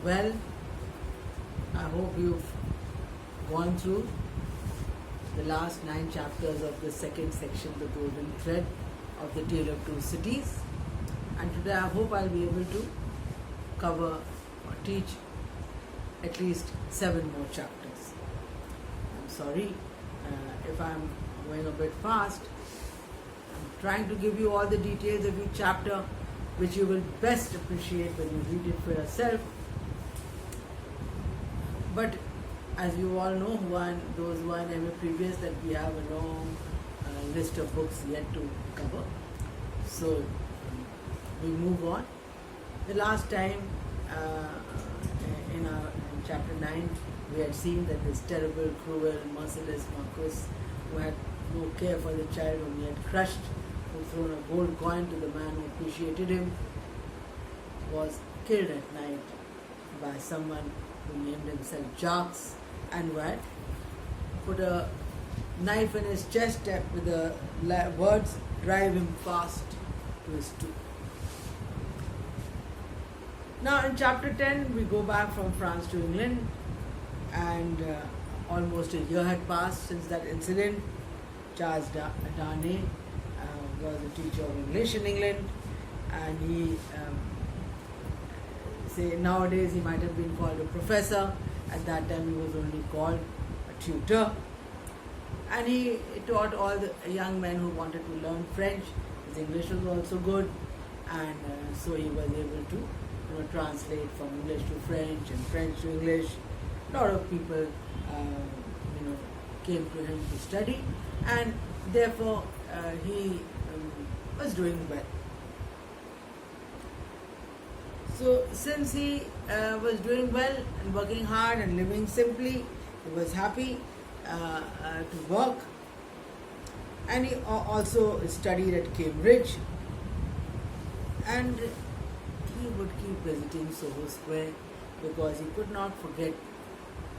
Well, I hope you've gone through the last 9 chapters of the second section, The Golden Thread of the Tale of Two Cities. And today I hope I'll be able to cover or teach at least 7 more chapters. I'm sorry if I'm going a bit fast. I'm trying to give you all the details of each chapter, which you will best appreciate when you read it for yourself. But as you all know, those who are in previous, that we have a long list of books yet to cover. So we move on. The last time in chapter 9, we had seen that this terrible, cruel, merciless Marquis, who had no care for the child whom he had crushed, who thrown a gold coin to the man who appreciated him, was killed at night by someone who named himself Jacques, and who had put a knife in his chest with the words, "Drive him fast to his tomb." Now in chapter 10, we go back from France to England, and almost a year had passed since that incident. Charles Darnay was a teacher of English in England, and he nowadays he might have been called a professor. At that time he was only called a tutor, and he taught all the young men who wanted to learn French. His English was also good, and so he was able to translate from English to French and French to English. A lot of people came to him to study, and therefore he was doing well. So since he was doing well and working hard and living simply, he was happy to work, and he also studied at Cambridge, and he would keep visiting Soho Square because he could not forget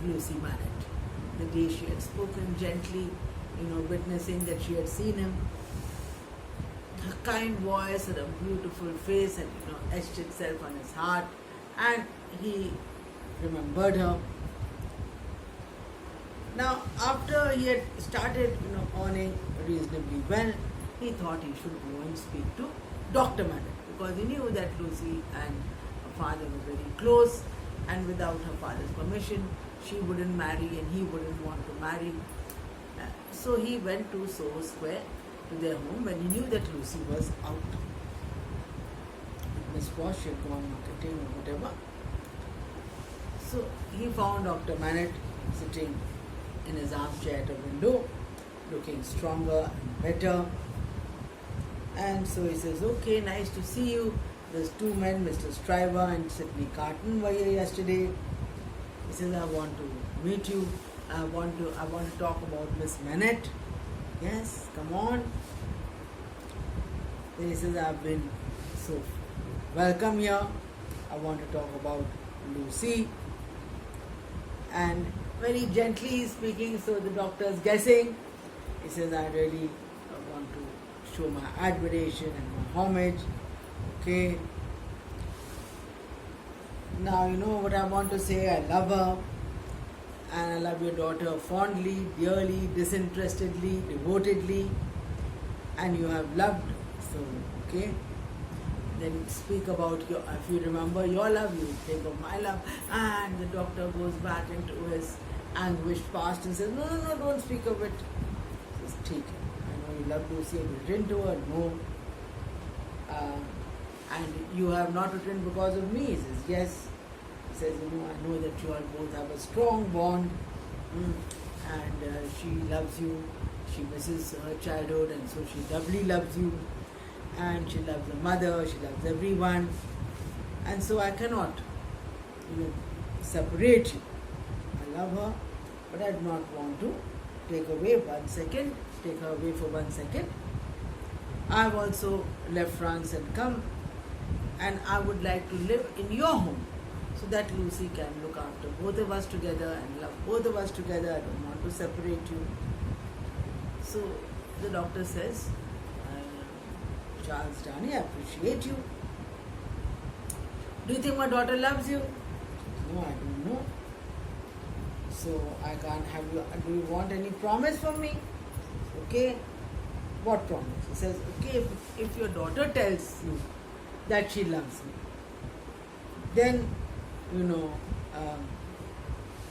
Lucy Manet. The day she had spoken gently, witnessing that she had seen him, her kind voice and a beautiful face had etched itself on his heart, and he remembered her. Now, after he had started earning reasonably well, he thought he should go and speak to Dr. Manet, because he knew that Lucy and her father were very close, and without her father's permission she wouldn't marry and he wouldn't want to marry. So he went to Soho Square, to their home, when he knew that Lucy was out. Miss Posh, she had gone marketing or whatever. So he found Dr. Manet sitting in his armchair at a window, looking stronger and better. And so he says, "Okay, nice to see you. There's 2 men, Mr. Stryver and Sidney Carton, were here yesterday." He says, "I want to meet you. I want to talk about Miss Manet." "Yes, come on." Then he says, "I've been so welcome here. I want to talk about Lucy." And very gently he's speaking, so the doctor is guessing. He says, "I really want to show my admiration and my homage. Okay. Now you know what I want to say. I love her, and I love your daughter fondly, dearly, disinterestedly, devotedly, and you have loved. So, okay. Then speak about if you remember your love, you think of my love." And the doctor goes back into his anguished past and says, No, don't speak of it." He says, "Take it. I know you love Lucy. Have you written to her?" "No." "And you have not written because of me?" He says, "Yes." He says, "I know that you all both have a strong bond, and she loves you. She misses her childhood, and so she doubly loves you. And she loves her mother, she loves everyone. And so I cannot separate you. I love her, but I do not want to take her away for 1 second. I have also left France and come, and I would like to live in your home, so that Lucy can look after both of us together and love both of us together. I don't want to separate you." So the doctor says, "Charles Darnay, I appreciate you. Do you think my daughter loves you?" No, I don't know. So I can't have you. Do you want any promise from me? Okay. What promise? He says, okay, if your daughter tells you that she loves me, then um,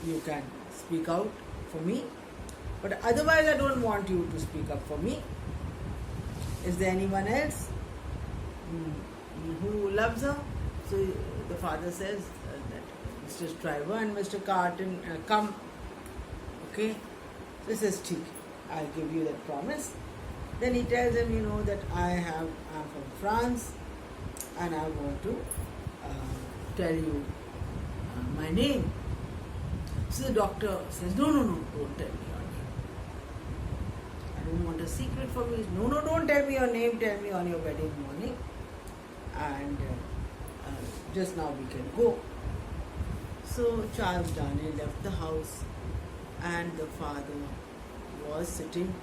you can speak out for me. But otherwise, I don't want you to speak up for me. Is there anyone else who loves her? So the father says that Mr. Stryver and Mr. Carton come. Okay, this is ठीक. I'll give you that promise. Then he tells him, that I'm from France, and I want to tell you my name. So the doctor says, no, don't tell me your name. I don't want a secret from you. No, don't tell me your name. Tell me on your wedding morning. And just now we can go. So Charles Darnay left the house, and the father was sitting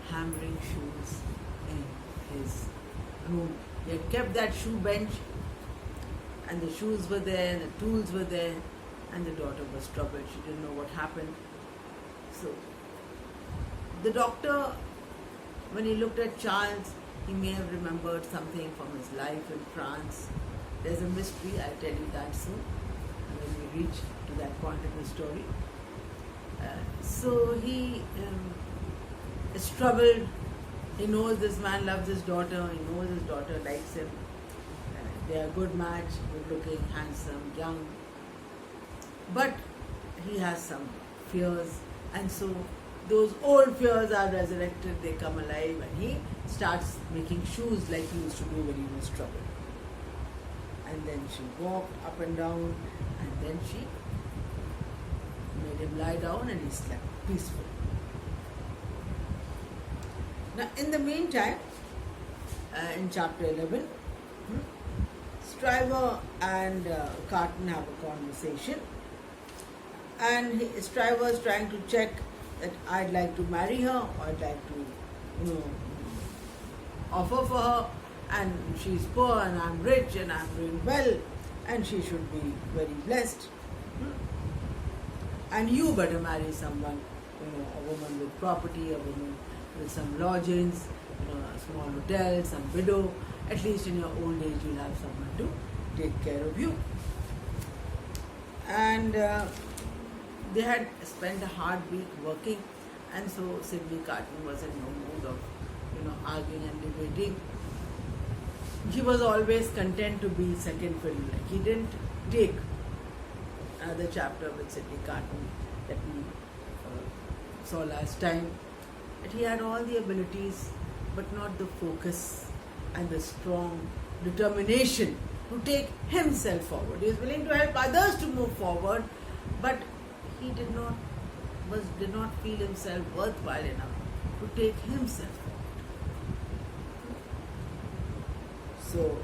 hammering shoes in his room. He had kept that shoe bench, and the shoes were there, the tools were there, and the daughter was troubled. She didn't know what happened. So the doctor, when he looked at Charles, he may have remembered something from his life in France. There's a mystery, I'll tell you that soon, when we reach to that point in the story. So he is troubled. He knows this man loves his daughter. He knows his daughter likes him. They are a good match, good looking, handsome, young. But he has some fears, and so those old fears are resurrected, they come alive, and he starts making shoes like he used to do when he was troubled. And then she walked up and down, and then she made him lie down, and he slept peacefully. Now, in the meantime, in chapter 11, Stryver and Carton have a conversation, and Stryver is trying to check that I'd like to marry her, or I'd like to, offer for her, and she's poor and I'm rich and I'm doing well, and she should be very blessed. And you better marry someone, a woman with property, a woman with some lodgings, a small hotel, some widow. At least in your old age you'll have someone to take care of you. And they had spent a hard week working, and so Sidney Carton was in no mood of arguing and debating. He was always content to be second fiddle. Like, he didn't take another chapter with Sidney Carton that we saw last time. That he had all the abilities, but not the focus and the strong determination to take himself forward. He was willing to help others to move forward, but he did not feel himself worthwhile enough to take himself forward. So,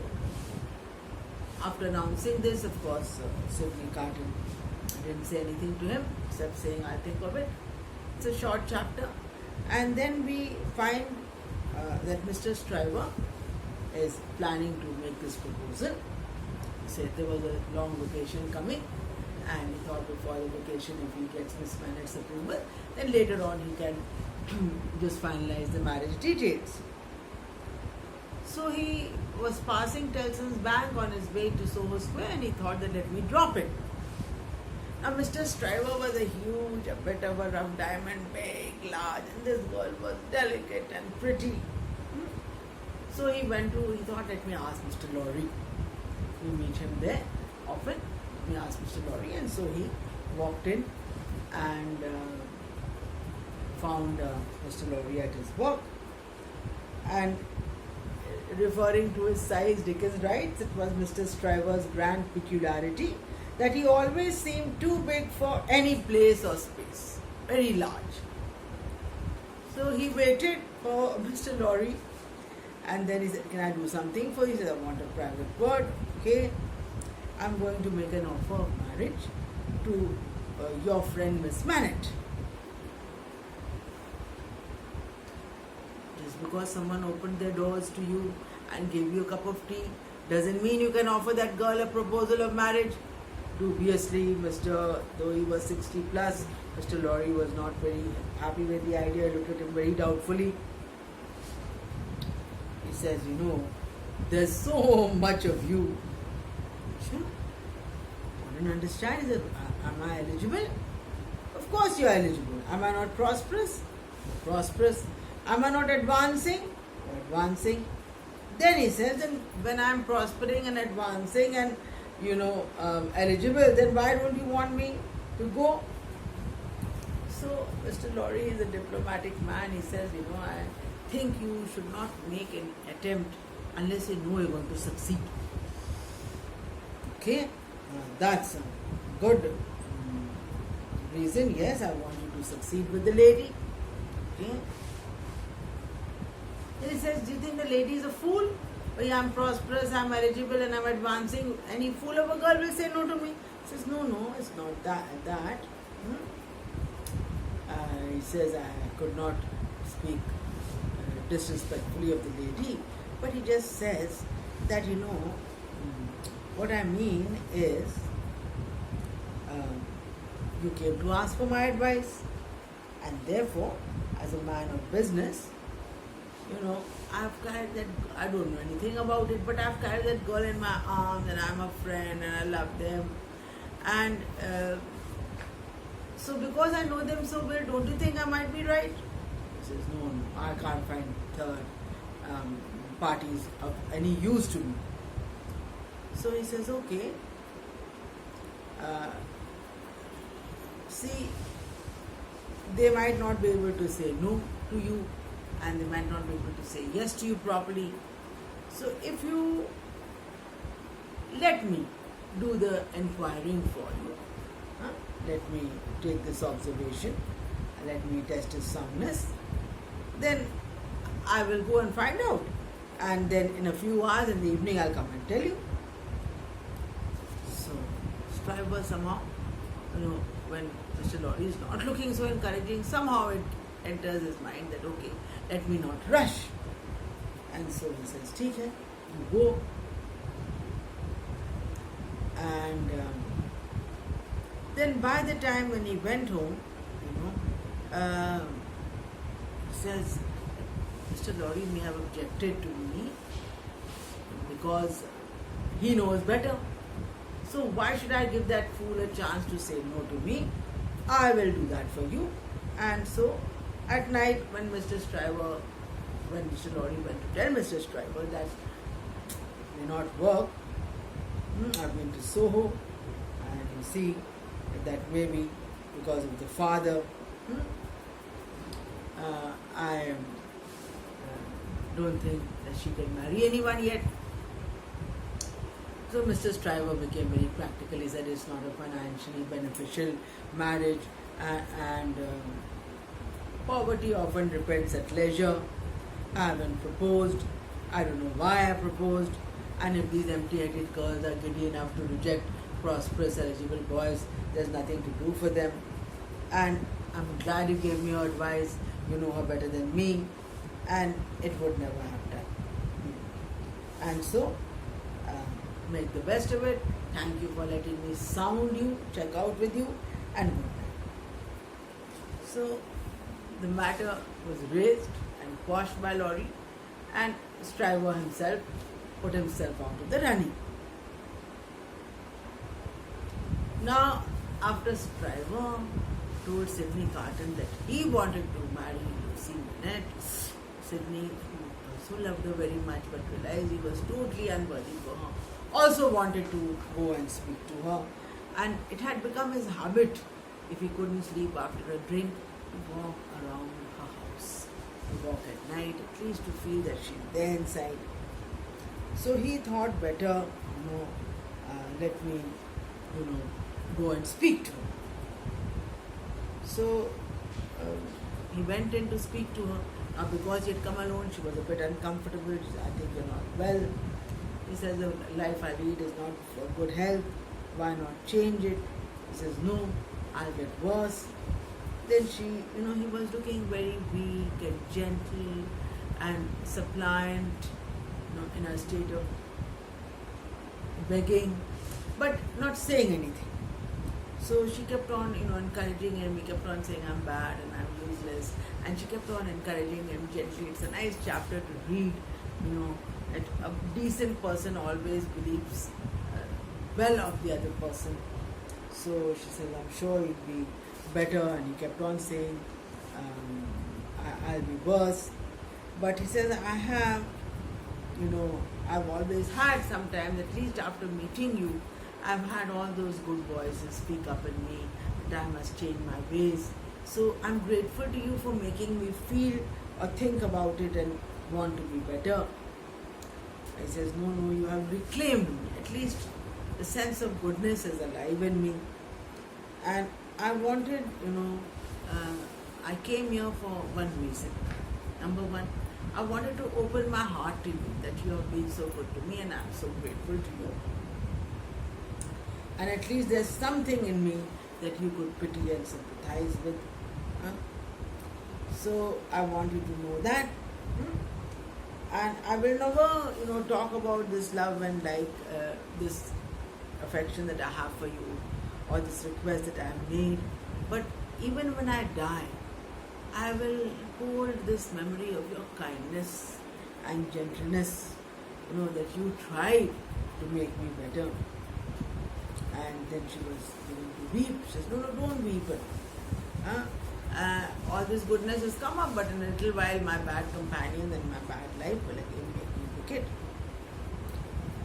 after announcing this, of course, Sidney Carton didn't say anything to him except saying, I'll think of it. It's a short chapter. And then we find that Mr. Stryver is planning to make this proposal. He said there was a long vacation coming, and he thought before the vacation, if he gets Miss Manet's approval, then later on he can just finalize the marriage details. So he was passing Tellson's Bank on his way to Soho Square, and he thought that let me drop it. Now Mr. Stryver was a huge, a bit of a rough diamond, big, large, and this girl was delicate and pretty. So he thought, let me ask Mr. Lorry. We meet him there often. Let me ask Mr. Lorry. And so he walked in and found Mr. Lorry at his work. And referring to his size, Dickens writes, it was Mr. Stryver's grand peculiarity that he always seemed too big for any place or space, very large. So he waited for Mr. Lorry, and then he said, can I do something for you? He said, I want a private word. Okay, I'm going to make an offer of marriage to your friend Miss Manet. Just because someone opened their doors to you and gave you a cup of tea doesn't mean you can offer that girl a proposal of marriage. dubiously. Though he was 60 plus, Mr. Lorry was not very happy with the idea, looked at him very doubtfully. He says, there's so much of you. Sure. I don't understand. He said, am I eligible? Of course you're eligible. Am I not prosperous? Prosperous. Am I not advancing? Advancing. Then he says, then when I'm prospering and advancing and eligible, then why don't you want me to go? So Mr. Lorry is a diplomatic man. He says, I think you should not make an attempt unless you know you're going to succeed. Okay, that's a good reason. Yes, I want you to succeed with the lady. Okay. Then he says, do you think the lady is a fool? Oh, yeah, I'm prosperous, I'm eligible and I'm advancing. Any fool of a girl will say no to me. He says, no, it's not that. He says, I could not speak disrespectfully of the lady, but he just says that, what I mean is, you came to ask for my advice, and therefore, as a man of business, I've carried that, I don't know anything about it, but I've carried that girl in my arms and I'm a friend and I love them. And so because I know them so well, don't you think I might be right? He says, no, I can't find third parties of any use to me. So he says, okay, see, they might not be able to say no to you, and they might not be able to say yes to you properly. So if you let me do the inquiring for you, let me take this observation, let me test his soundness, then I will go and find out. And then in a few hours in the evening I'll come and tell you. So Stryver somehow, when Mr. Lorry is not looking so encouraging, somehow it enters his mind that okay, let me not rush. And so he says, "Theek hai, you go." And then by the time when he went home, he says, Mr. Lorry may have objected to me because he knows better. So why should I give that fool a chance to say no to me? I will do that for you. And so at night when Mr. Lorry went to tell Mr. Stryver that may not work, I've been to Soho and you see that maybe because of the father, I don't think that she can marry anyone yet. So Mr. Stryver became very practical. He said it's not a financially beneficial marriage and poverty often repents at leisure. I haven't proposed. I don't know why I proposed. And if these empty-headed girls are giddy enough to reject prosperous, eligible boys, there's nothing to do for them. And I'm glad you gave me your advice. You know her better than me. And it would never have done. And so, make the best of it. Thank you for letting me sound you, check out with you, and good night. So, the matter was raised and quashed by Lorry, and Stryver himself put himself out of the running. Now, after Stryver told Sydney Carton that he wanted to marry Lucy Bennett, Sydney, who also loved her very much but realized he was totally unworthy for her, also wanted to go and speak to her. And it had become his habit, if he couldn't sleep after a drink, to walk around her house. To walk at night, at least to feel that she's there inside. So he thought better, let me, go and speak to her. So he went in to speak to her. Now because he had come alone, she was a bit uncomfortable. She said, I think you're not well. He says, the life I lead is not for good health. Why not change it? He says, no, I'll get worse. Then she, he was looking very weak and gentle and suppliant, in a state of begging. but not saying anything. So she kept on, encouraging him. He kept on saying, I'm bad and I'm useless. And she kept on encouraging him gently. It's a nice chapter to read, that a decent person always believes well of the other person. So she said, I'm sure you'll be better. And he kept on saying, I'll be worse. But he says, I've always had sometimes, at least after meeting you, I've had all those good voices speak up in me that I must change my ways. So I'm grateful to you for making me feel or think about it and want to be better. He says, no, you have reclaimed me. At least the sense of goodness is alive in me. And I wanted, I came here for one reason. Number one, I wanted to open my heart to you, that you have been so good to me and I'm so grateful to you. And at least there's something in me that you could pity and sympathize with. So I want you to know that. And I will never, talk about this love and this affection that I have for you or this request that I have made. But even when I die, I will hold this memory of your kindness and gentleness, that you tried to make me better. And then she was beginning to weep. She says, no, don't weep. All this goodness has come up, but in a little while my bad companion and my bad life will again make me wicked.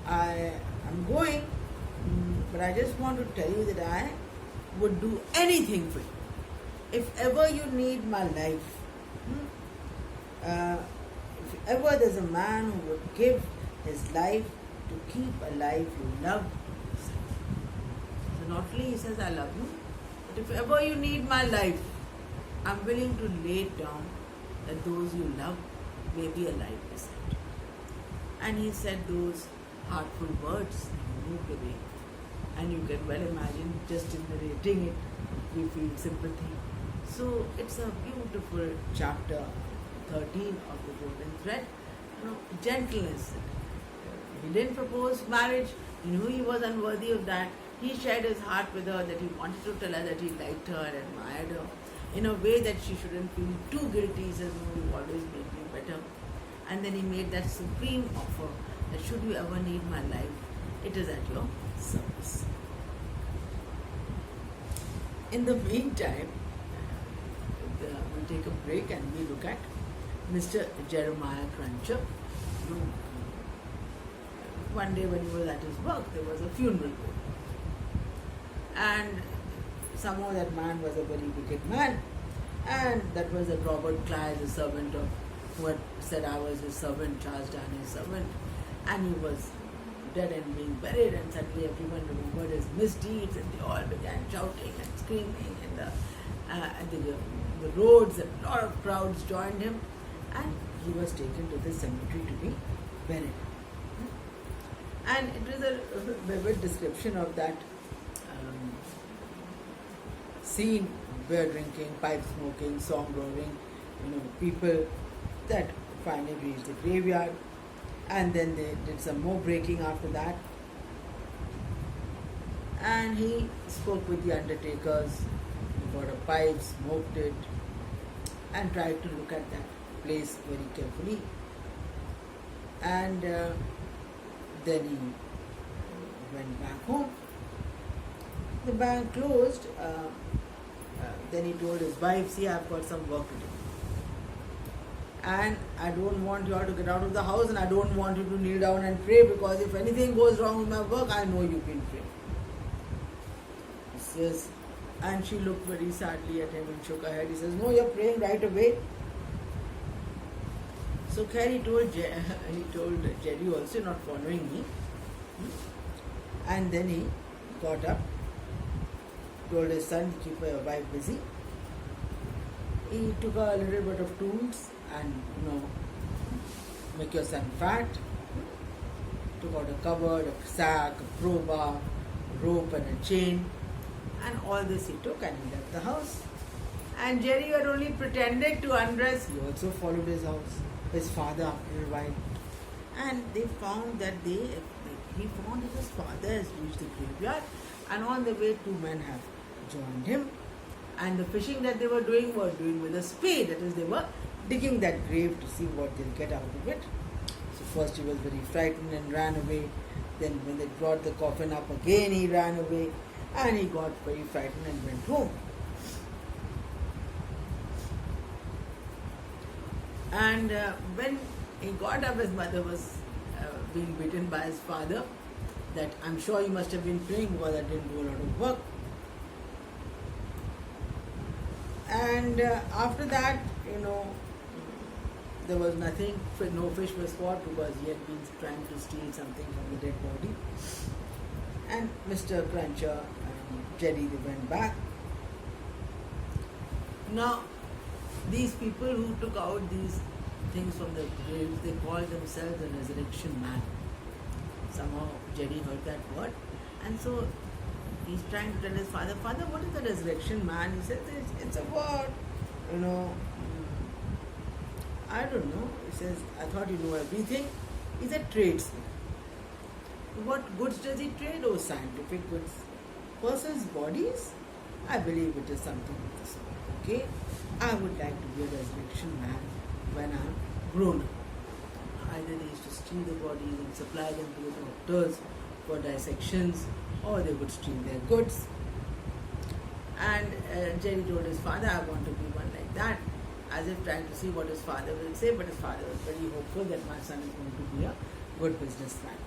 I am going, but I just want to tell you that I would do anything for you. If ever you need my life, if ever there's a man who would give his life to keep a life you love, so not only he says, I love you, but if ever you need my life, I'm willing to lay it down that those you love may be alive beside you. And he said those heartful words and moved away. And you can well imagine, just in narrating it, we feel sympathy. So it's a beautiful chapter 13 of the Golden Thread. Gentleness. He didn't propose marriage. He knew he was unworthy of that. He shared his heart with her, that he wanted to tell her that he liked her and admired her in a way that she shouldn't feel too guilty. He says, no, you always make me better. And then he made that supreme offer that should you ever need my life, it is at your service. In the meantime, we'll take a break and we look at Mr. Jeremiah Cruncher. One day when he was at his work, there was a funeral. And somehow that man was a very wicked man. And that was that Robert Clyde, the servant of who had said I was his servant, Charles Darnay's servant. And he was dead and being buried, and suddenly everyone remembered his misdeeds, and they all began shouting and screaming at the roads, and a lot of crowds joined him, and he was taken to the cemetery to be buried. And it was a vivid description of that scene: beer drinking, pipe smoking, song roaring, people that finally reached the graveyard. And then they did some more breaking after that. And he spoke with the undertakers. He got a pipe, smoked it, and tried to look at that place very carefully. And then he went back home. The bank closed. Then he told his wife, see, I've got some work to do. And I don't want you all to get out of the house, and I don't want you to kneel down and pray, because if anything goes wrong with my work, I know you've been praying. He says, and she looked very sadly at him and shook her head. He says, no, you're praying right away. So Carrie told Jerry also, not following me. And then he got up, told his son, keep your wife busy. He took a little bit of tools and make your son fat. Took out a cupboard, a sack, a crowbar, a rope and a chain, and all this he took and he left the house. And Jerry had only pretended to undress. He also followed his father after a while. And they found that he found that his father has reached the graveyard, and on the way, two men have joined him. And the fishing that they were doing with a spade, that is, they were digging that grave to see what they'll get out of it. So first he was very frightened and ran away. Then when they brought the coffin up again, he ran away, and he got very frightened and went home. And when he got up, his mother was being beaten by his father. That I'm sure you must have been praying because I didn't do a lot of work. And after that, there was nothing. No fish was caught because he had been trying to steal something from the dead body. And Mr. Cruncher and Jerry, they went back. Now, these people who took out these things from the graves, they called themselves the resurrection man. Somehow Jerry heard that word, and so he's trying to tell his father, "Father, what is the resurrection man?" He says, "It's a word, I don't know." He says, "I thought you know everything." He's a tradesman. What goods does he trade? Oh, scientific goods. Persons' bodies? I believe it is something of the sort. Okay? I would like to be a resurrection man when I'm grown up. Either they used to steal the bodies and supply them to the doctors for dissections, or they would steal their goods. And Jerry told his father, "I want to be one like that," as if trying to see what his father will say, but his father was very hopeful that my son is going to be a good businessman.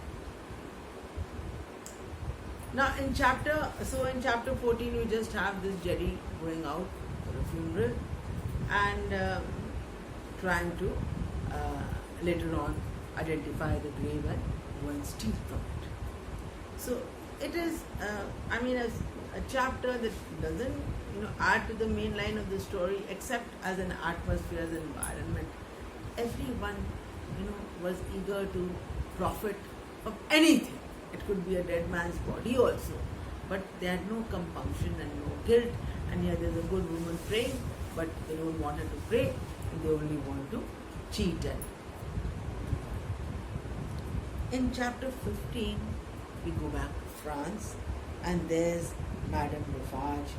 Now in chapter 14, we just have this Jerry going out for a funeral and trying to later on identify the grave and go and steal from it. So it is, a chapter that doesn't, add to the main line of the story, except as an atmosphere, as an environment. Everyone, was eager to profit from anything. It could be a dead man's body also, but they had no compunction and no guilt. And here there's a good woman praying, but they don't want her to pray, and they only want to cheat. And in chapter 15, we go back to France, and there's Madame Defarge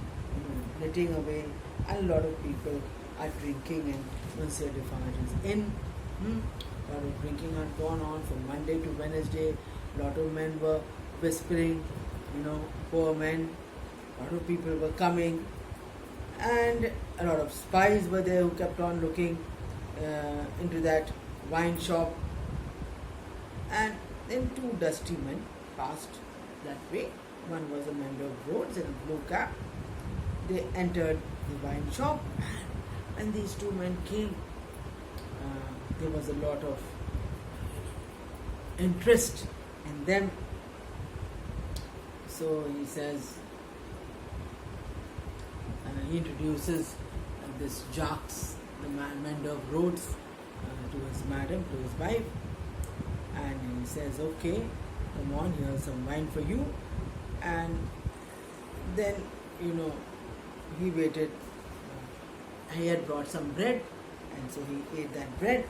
knitting away, and a lot of people are drinking, and Monsieur Defarge is in. A lot of drinking had gone on from Monday to Wednesday. A lot of men were whispering, poor men. A lot of people were coming, and a lot of spies were there who kept on looking into that wine shop. And then two dusty men passed that way. One was a member of roads in a blue cap. They entered the wine shop, and when these two men came, there was a lot of interest in them. So he says, he introduces this Jacques, the mender of roads, to his madam, to his wife, and he says, "Okay, come on, here's some wine for you." And then, he waited. He had brought some bread, and so he ate that bread,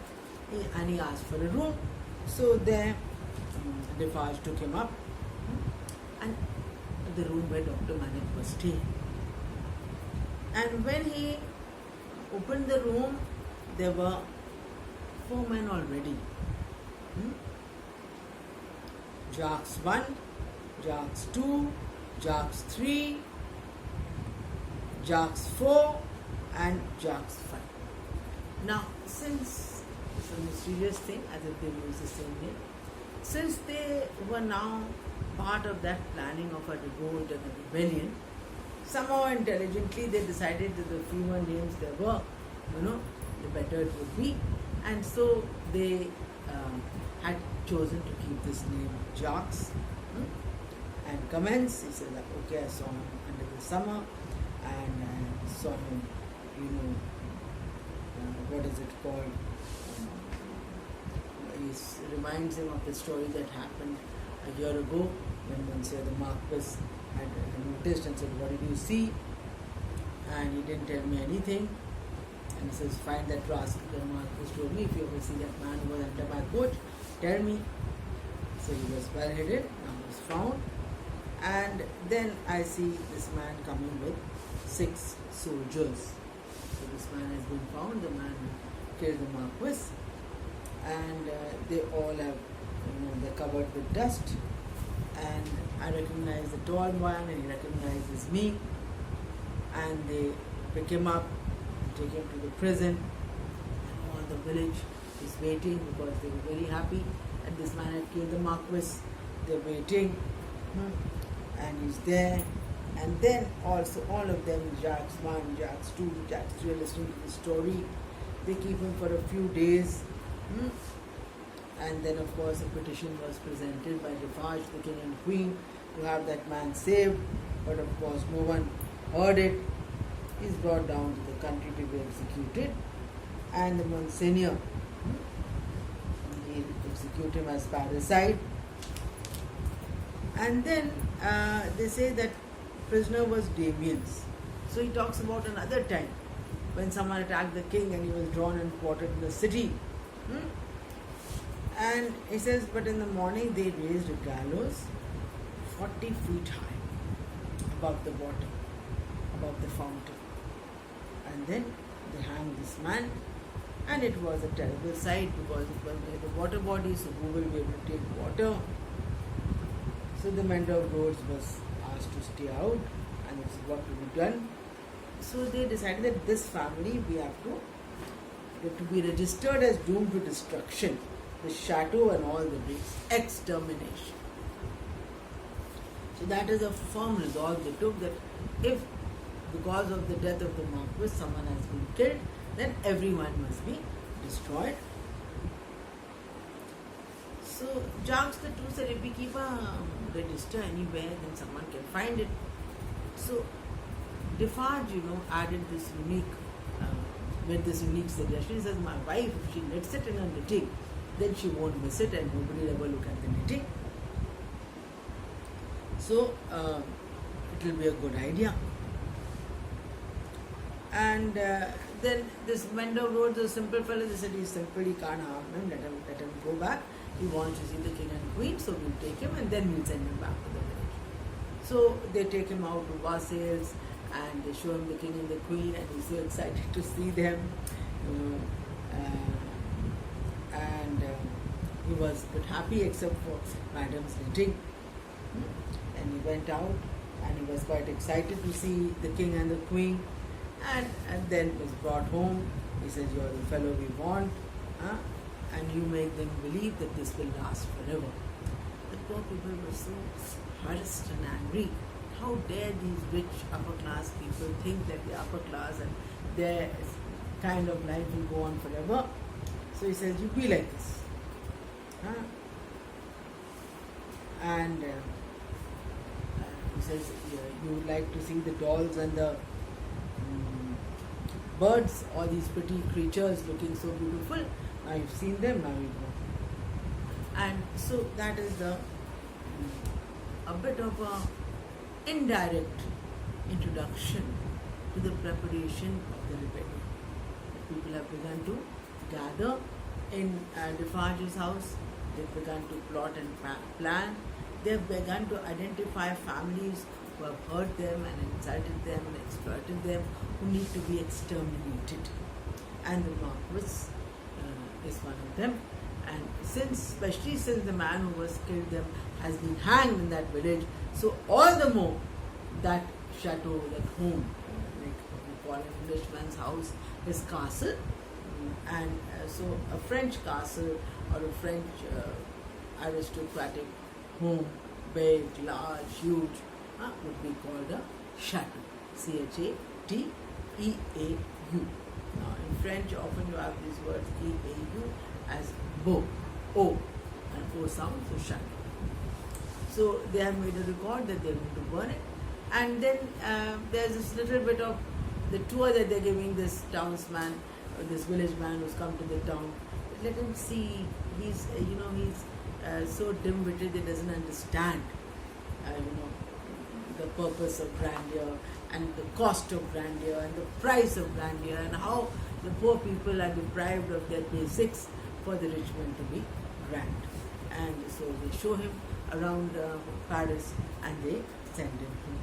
and he asked for a room. So there, Defarge took him up, and the room where Dr. Manik was staying. And when he opened the room, there were 4 men already. Jacques 1, Jacques 2, Jacques 3, Jacques 4, and Jacques 5. Now, since it's a mysterious thing, as if they use the same name, since they were now part of that planning of a revolt and a rebellion, somehow intelligently they decided that the fewer names there were, the better it would be. And so they had chosen to keep this name Jacques. And commence, he said, okay, I saw him under the summer, and I saw him, what is it called? He reminds him of the story that happened a year ago when Monsieur the Marquis had noticed and said, "What did you see?" And he didn't tell me anything. And he says, "Find that rascal." The Marquis told me, "If you ever see that man who was under my coach, tell me." So he was well hidden, now he was found. And then I see this man coming with 6 soldiers. So this man has been found, the man who killed the Marquis, and they all have, they're covered with dust. And I recognize the tall one, and he recognizes me, and they pick him up, take him to the prison, and all the village is waiting because they were very happy that this man had killed the Marquis. They're waiting, and he's there. And then also all of them, Jacques 1, Jacques 2, Jacques 3, are listening to the story. They keep him for a few days. And then of course a petition was presented by Defarge, the king and queen, to have that man saved. But of course no one heard it. He's brought down to the country to be executed. And the Monseigneur, he execute him as parricide. And then they say that prisoner was Damien's. So he talks about another time when someone attacked the king and he was drawn and quartered in the city. And he says, but in the morning they raised a gallows 40 feet high above the water, above the fountain. And then they hanged this man, and it was a terrible sight because it was near the water body, so who will be able to take water? So the mender of roads was asked to stay out, and this is what to be done. So they decided that this family we have to be registered as doomed to destruction, the chateau and all the bricks, extermination. So that is a firm resolve they took, that if because of the death of the Marquis someone has been killed, then everyone must be destroyed. So Jacques the Two said, if we keep a register anywhere, then someone can find it. So Defarge, added this unique, made this unique suggestion. He says, my wife, if she lets it in her knitting, then she won't miss it and nobody will ever look at the knitting. So it will be a good idea. And then this mender of roads, a simple fellow, they said he's simple, he can't harm him, let him go back. He wants to see the king and queen, so we'll take him and then we'll send him back to the village. So they take him out to wassails and they show him the king and the queen, and he's so excited to see them. And he was but happy except for Madam's knitting. And he went out and he was quite excited to see the king and the queen. And then was brought home. He says, you're the fellow we want, and you make them believe that this will last forever. The poor people were so harassed and angry. How dare these rich upper class people think that they're upper class and their kind of life will go on forever. So he says, you be like this. And he says, you would like to see the dolls and the birds, all these pretty creatures looking so beautiful. Now you've seen them, now you know. And so that is a bit of a indirect introduction to the preparation of the rebellion. The people have begun to gather in Defarge's house. They've begun to plot and plan. They've begun to identify families who have hurt them and insulted them and exploited them, who need to be exterminated. And the Marquis is one of them. And especially since the man who was killed them has been hanged in that village, so all the more that chateau, that home, like what we call an Englishman's house, is castle. And so a French castle or a French aristocratic home, big, large, huge, would be called a chateau. Chateau. Now in French often you have these words E-A-U as beau, O, and O sound, so chateau. So they have made a record that they are going to burn it. And then there's this little bit of the tour that they're giving this townsman, this village man who's come to the town. Let him see, he's so dim-witted he doesn't understand the purpose of grandeur and the cost of grandeur and the price of grandeur and how the poor people are deprived of their basics for the rich men to be grand. and so they show him around Paris, and they send him home.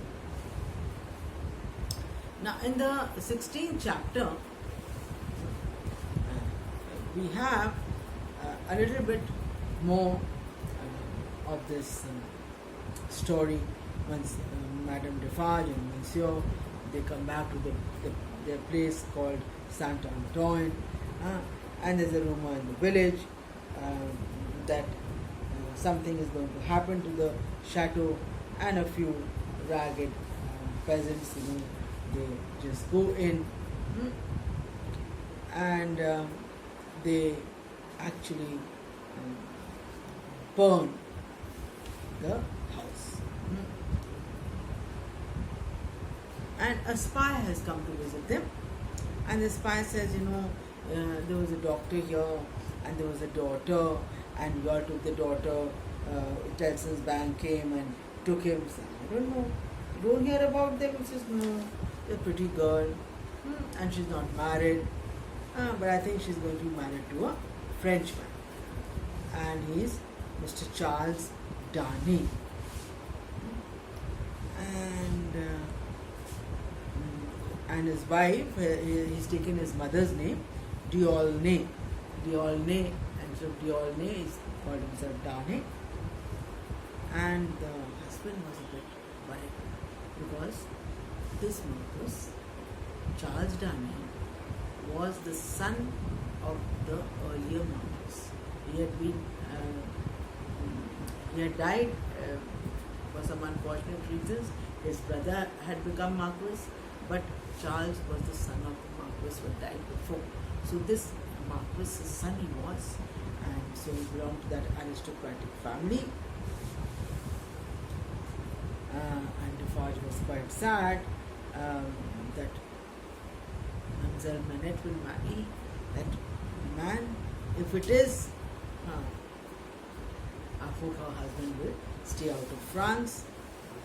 Now, in the 16th chapter, we have a little bit more of this story. Once Madame Defarge and Monsieur, they come back to their place called Saint Antoine, and there's a rumor in the village that something is going to happen to the chateau, and a few ragged peasants, they just go in, and they actually burn the house. And a spy has come to visit them, and the spy says, there was a doctor here, and there was a daughter, and you all took the daughter. Telson's bank came and took him. So, I don't know. You don't hear about them? He says, no, they're a pretty girl, and she's not married, but I think she's going to be married to a Frenchman, and he's Mr. Charles Darnay. And his wife, he's taken his mother's name, D'Aulnay, and so D'Aulnay is called himself Darnay. And the husband was a bit worried because this Marquis, Charles Darnay, was the son of the earlier Marquis. He had died for some unfortunate reasons. His brother had become Marquis, but Charles was the son of the Marquis who had died before. So this Marquis' son he was, and so he belonged to that aristocratic family. And Defarge was quite sad that Mademoiselle Manette will marry that man. If it is, I hope her husband will stay out of France.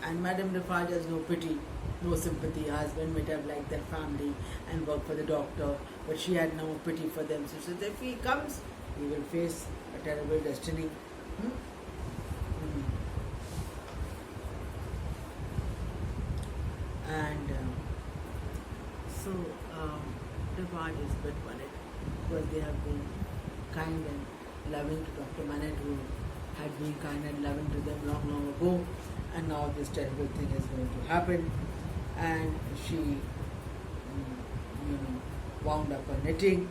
And Madame Defarge has no pity, no sympathy. Her husband might have liked their family and worked for the doctor, but she had no pity for them. So she said, if he comes, he will face a terrible destiny. And so Defarge is a bit worried because they have been kind and loving to Dr. Manette, who had been kind and loving to them long, long ago, and now this terrible thing is going to happen. And she, wound up her knitting,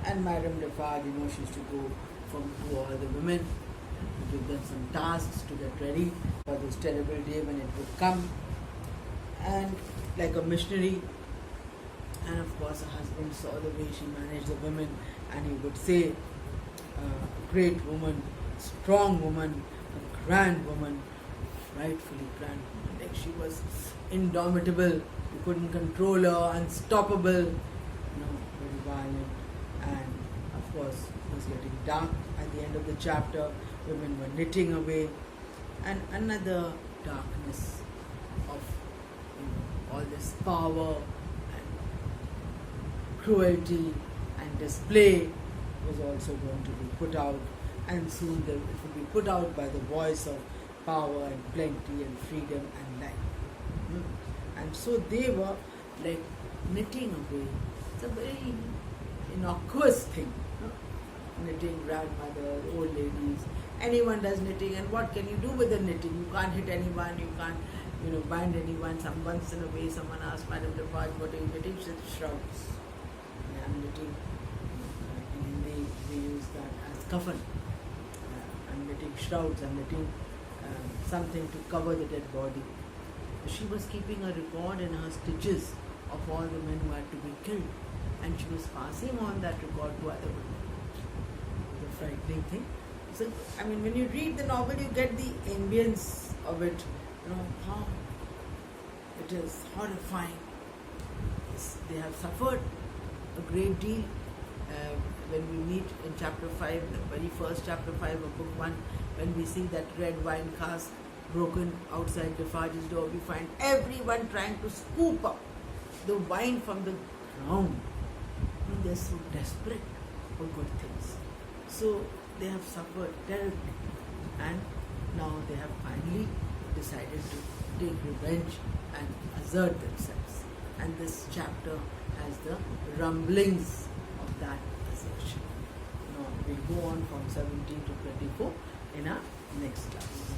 and Madame Defarge, she used to go to all the women, to give them some tasks to get ready for this terrible day when it would come, and like a missionary. And of course, her husband saw the way she managed the women, and he would say, great woman, strong woman, a grand woman, rightfully grand woman. Like she was indomitable, you couldn't control her, unstoppable, very violent. And of course, it was getting dark at the end of the chapter. Women were knitting away, and another darkness of all this power and cruelty and display was also going to be put out, and soon it will be put out by the voice of power and plenty and freedom and life. And so they were like knitting away. It's a very innocuous thing. Knitting, grandmothers, old ladies, anyone does knitting, and what can you do with the knitting? You can't hit anyone, you can't bind anyone. Once in a way someone asked Madame Defarge, what are you knitting? She said, shrouds. I'm knitting, in Hindi we use that as kafan. I'm knitting shrouds, I'm knitting something to cover the dead body. She was keeping a record in her stitches of all the men who had to be killed, and she was passing on that record to other women. It's a frightening thing. So, when you read the novel, you get the ambience of it, how it is horrifying. They have suffered a great deal. When we meet in chapter 5, the very first chapter 5 of book 1, when we see that red wine cask broken outside Defarge's door, we find everyone trying to scoop up the wine from the ground. They're so desperate for good things. So they have suffered terribly, and now they have finally decided to take revenge and assert themselves. And this chapter has the rumblings of that assertion. Now we'll go on from 17 to 24 in our next class.